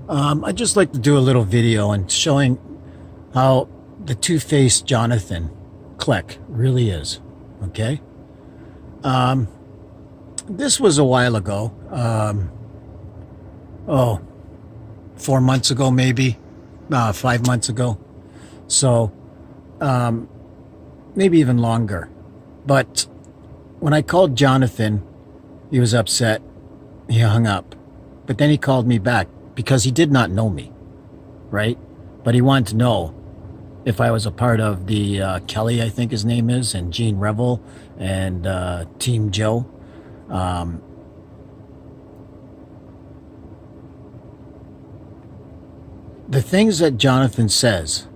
I'd just like to do a little video and showing how the two-faced Jonathan Kleck really is. Okay? This was a while ago. 4 months ago, maybe. 5 months ago. So, maybe even longer. But when I called Jonathan, he was upset. He hung up. But then he called me back because he did not know me, right? But he wanted to know if I was a part of the Kelly, I think his name is, and Gene Revel and Team Joe. The things that Jonathan says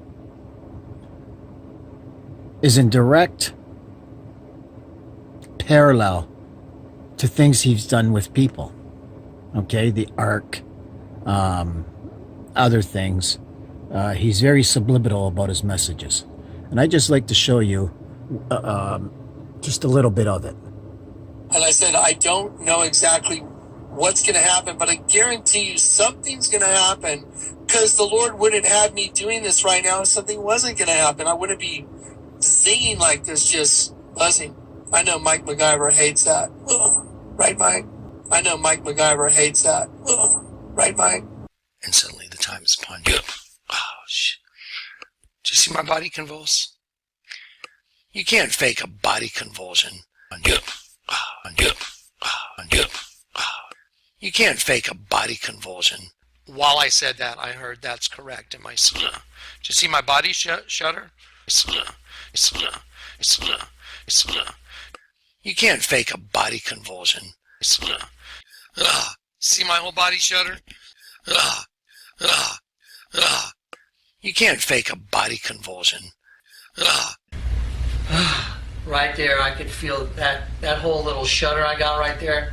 is in direct parallel to things he's done with people. Okay, the Ark, other things. He's very subliminal about his messages. And I'd just like to show you just a little bit of it. And I said, I don't know exactly what's going to happen, but I guarantee you something's going to happen, because the Lord wouldn't have me doing this right now if something wasn't going to happen. I wouldn't be singing like this, just buzzing. I know Mike MacGyver hates that. Ugh. Right, Mike? I know Mike MacGyver hates that. Ugh. Right, Mike? And suddenly the time is upon you. Oh, shit. Did you see my body convulse? You can't fake a body convulsion. You can't fake a body convulsion. While I said that, I heard that's correct in my sleep. Did you see my body shudder? You can't fake a body convulsion. See my whole body shudder? You can't fake a body convulsion. Right there, I could feel that whole little shudder I got right there.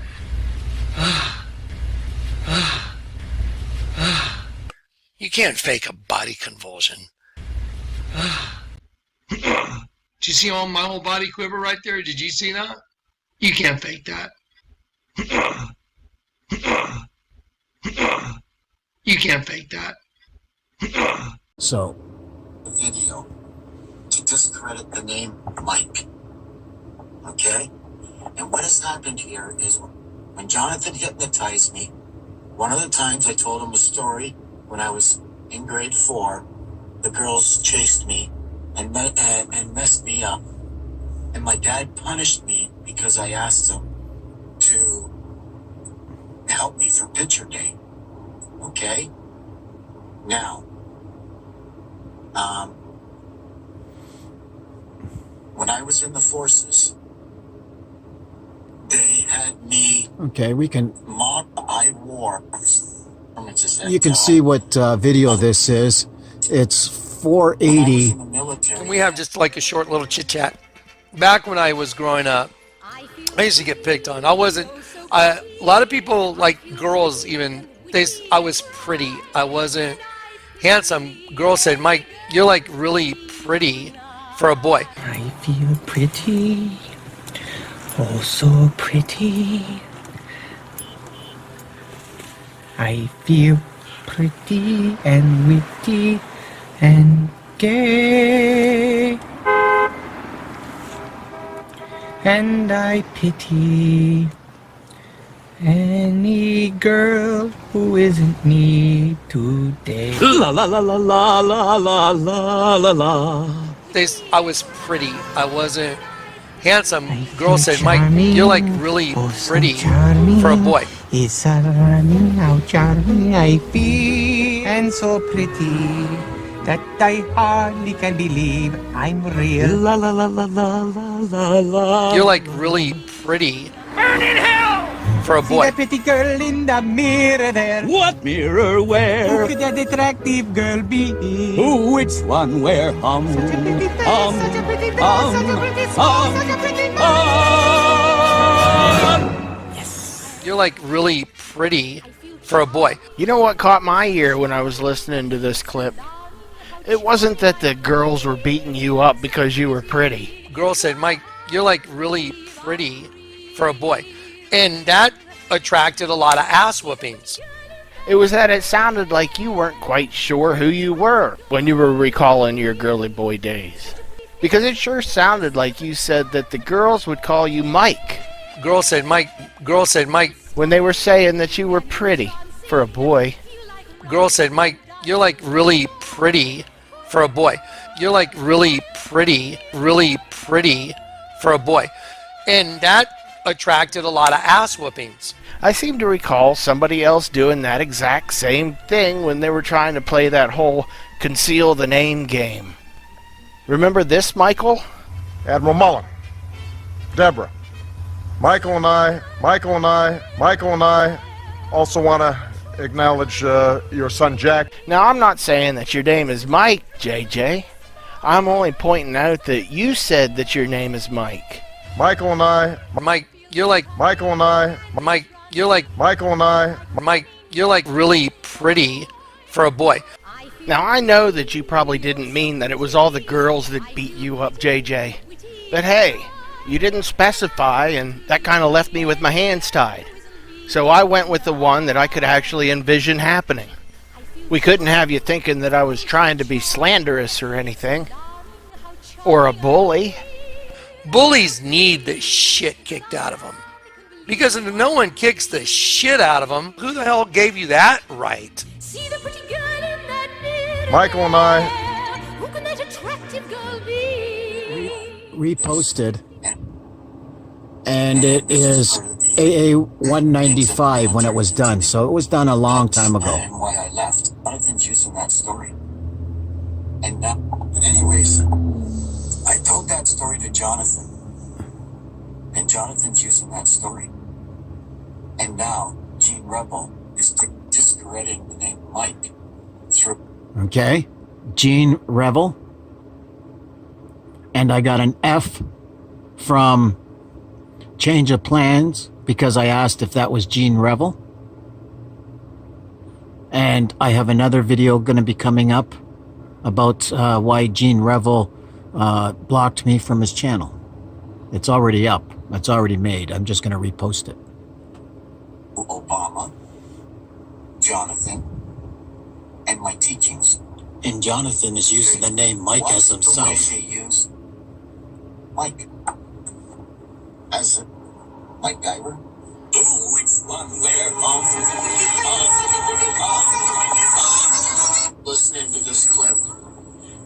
You can't fake a body convulsion. Did you see my whole body quiver right there? Did you see that? You can't fake that. You can't fake that. So, the video to discredit the name Mike. Okay? And what has happened here is when Jonathan hypnotized me, one of the times I told him a story when I was in grade 4, the girls chased me and messed me up. And my dad punished me because I asked him to help me for picture day. Okay? Now, when I was in the forces, they had me. Okay, we can. I wore. You can see what video this is. It's 480. Can we have just like a short little chit chat? Back when I was growing up, I used to get picked on. A lot of people, like girls even, I was pretty. I wasn't handsome. Girls said, Mike, you're like really pretty for a boy. I feel pretty, oh so pretty. I feel pretty and witty and gay, and I pity any girl who isn't me today. La la la la la la la la la la. I was pretty. I wasn't handsome. Girls said, Mike, you're like really pretty for a boy. It's charming, how charming I feel, and so pretty that I hardly can believe I'm real. La la la la la la la la. You're like really pretty. Burn in hell! For a boy. See that pretty girl in the mirror there. What mirror where? Who could that attractive girl be? Who, which one where? Such a pretty face, such a pretty face, such a pretty face, such a pretty face. You're like really pretty for a boy. You know what caught my ear when I was listening to this clip? It wasn't that the girls were beating you up because you were pretty. Girls said, Mike, you're like really pretty for a boy. And that attracted a lot of ass whoopings. It was that it sounded like you weren't quite sure who you were when you were recalling your girly boy days. Because it sure sounded like you said that the girls would call you Mike. Girl said Mike. Girl said Mike. When they were saying that you were pretty for a boy. Girl said Mike, you're like really pretty for a boy. You're like really pretty for a boy. And that attracted a lot of ass whoopings. I seem to recall somebody else doing that exact same thing when they were trying to play that whole conceal the name game. Remember this, Michael? Admiral Mullen, Deborah, Michael and I also want to acknowledge your son Jack. Now, I'm not saying that your name is Mike, JJ. I'm only pointing out that you said that your name is Mike. Michael and I, Mike, you're like Michael and I, Mike, you're like Michael and I, Mike, you're like really pretty for a boy. Now, I know that you probably didn't mean that it was all the girls that beat you up, JJ. But hey, you didn't specify, and that kind of left me with my hands tied. So I went with the one that I could actually envision happening. We couldn't have you thinking that I was trying to be slanderous or anything. Or a bully. Bullies need the shit kicked out of them. Because if no one kicks the shit out of them, who the hell gave you that right? Michael and I. Reposted. And it is AA 195 when it was done. So it was done a long time ago. And why I left. Jonathan's using that story. And now, but anyways, I told that story to Jonathan. And Jonathan's using that story. And now, Gene Rebel is discrediting the name Mike through. Okay. Gene Revel. And I got an F from Change of Plans because I asked if that was Gene Revel. And I have another video going to be coming up about why Gene Revel blocked me from his channel. It's already up. It's already made. I'm just going to repost it. Obama, Jonathan, and my teachings. And Jonathan is using the name Mike as himself. The way they use Mike as Mike Gyver. Which one where listening to this clip.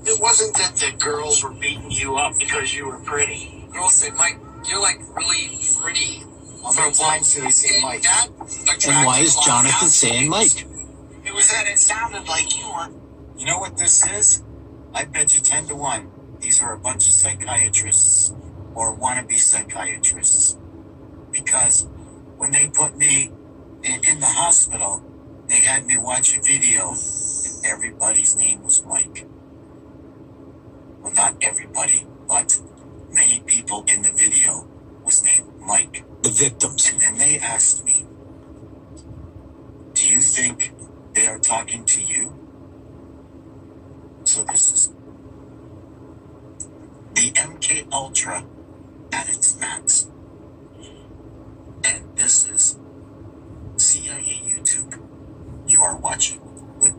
It wasn't that the girls were beating you up because you were pretty. Girls say, Mike, you're like really pretty. How many times did he say Mike? And why is Jonathan saying Mike? It was that it sounded like you were. You know what this is? I bet you 10 to 1. These are a bunch of psychiatrists or wannabe psychiatrists. Because when they put me in the hospital, they had me watch a video and everybody's name was Mike. Well, not everybody, but many people in the video was named Mike. The victims. And then they asked me, do you think they are talking to you? So this is the MK Ultra at its max. And this is CIA YouTube. You are watching with.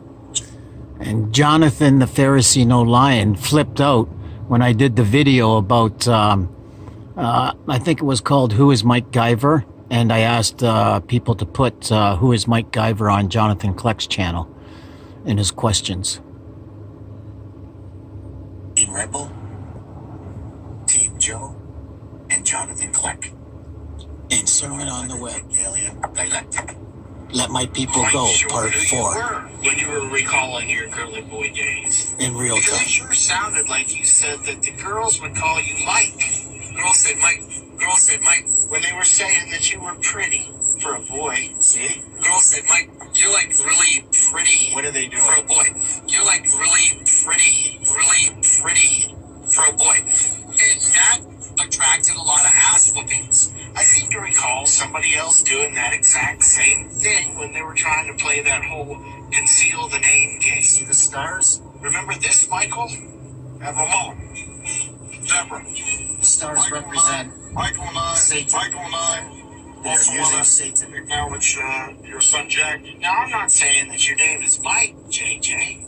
And Jonathan the Pharisee No Lion flipped out when I did the video about, I think it was called Who is Mike Gyver? And I asked people to put Who is Mike Gyver on Jonathan Kleck's channel in his questions. Team Rebel, Team Joe, and Jonathan Kleck. And Sermon on the Web. Alien Dialectic. Let My People Go, Part 4. When you were recalling your girly boy days. In real Because time. it sure sounded like you said that the girls would call you Mike. Girls said Mike. Girls said Mike. When they were saying that you were pretty for a boy. See? Girls said Mike, you're like really pretty. What are they doing? For a boy. You're like really pretty for a boy. And that attracted a lot of ass whoopings. I seem to recall somebody else doing that exact same thing when they were trying to play that whole conceal the name game. See the stars? Remember this, Michael? Admiral Mullen, Deborah, The stars represent Michael and I, Satan. Michael and I, Also want to acknowledge your son Jack. Now, I'm not saying that your name is Mike, JJ.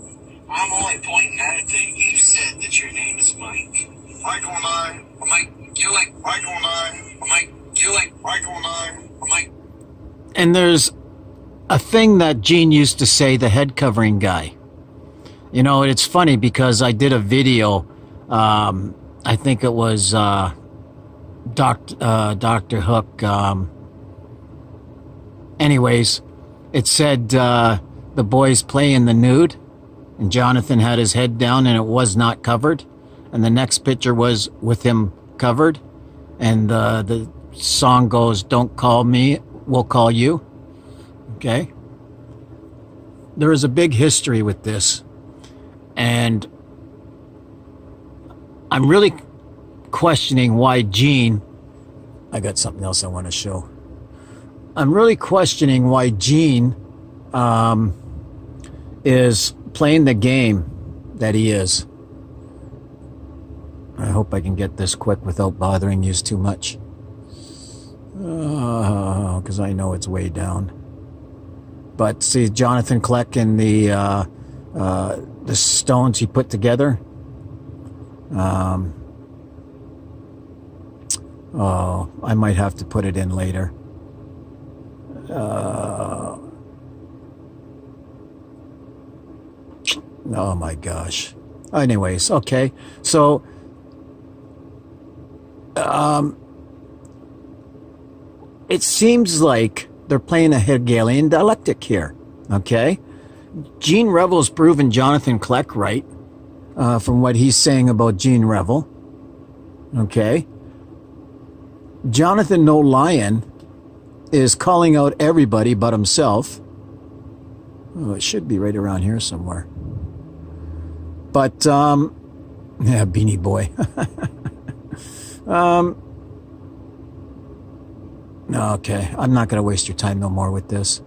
I'm only pointing out that you said that your name is Mike. Michael and I. Mike, you're like Michael and I. Mike, you're like Michael and I. Mike. And there's a thing that Gene used to say, the head covering guy. You know, it's funny because I did a video. I think it was Dr. Hook. Anyways, it said the boys play in the nude, and Jonathan had his head down and it was not covered. And the next picture was with him covered. And the song goes, "Don't call me, we'll call you." Okay? There is a big history with this. And I'm really questioning why Gene... I got something else I want to show. I'm really questioning why Gene is playing the game that he is. I hope I can get this quick without bothering you too much. Because I know it's way down. But see, Jonathan Kleck and the stones he put together. I might have to put it in later. Oh my gosh. Anyways, okay. So, it seems like they're playing a Hegelian dialectic here. Okay? Gene Revel's proven Jonathan Kleck right, from what he's saying about Gene Revel. Okay? Jonathan No Lion is calling out everybody but himself. Oh, it should be right around here somewhere. But, yeah, Beanie Boy. Okay, I'm not going to waste your time no more with this.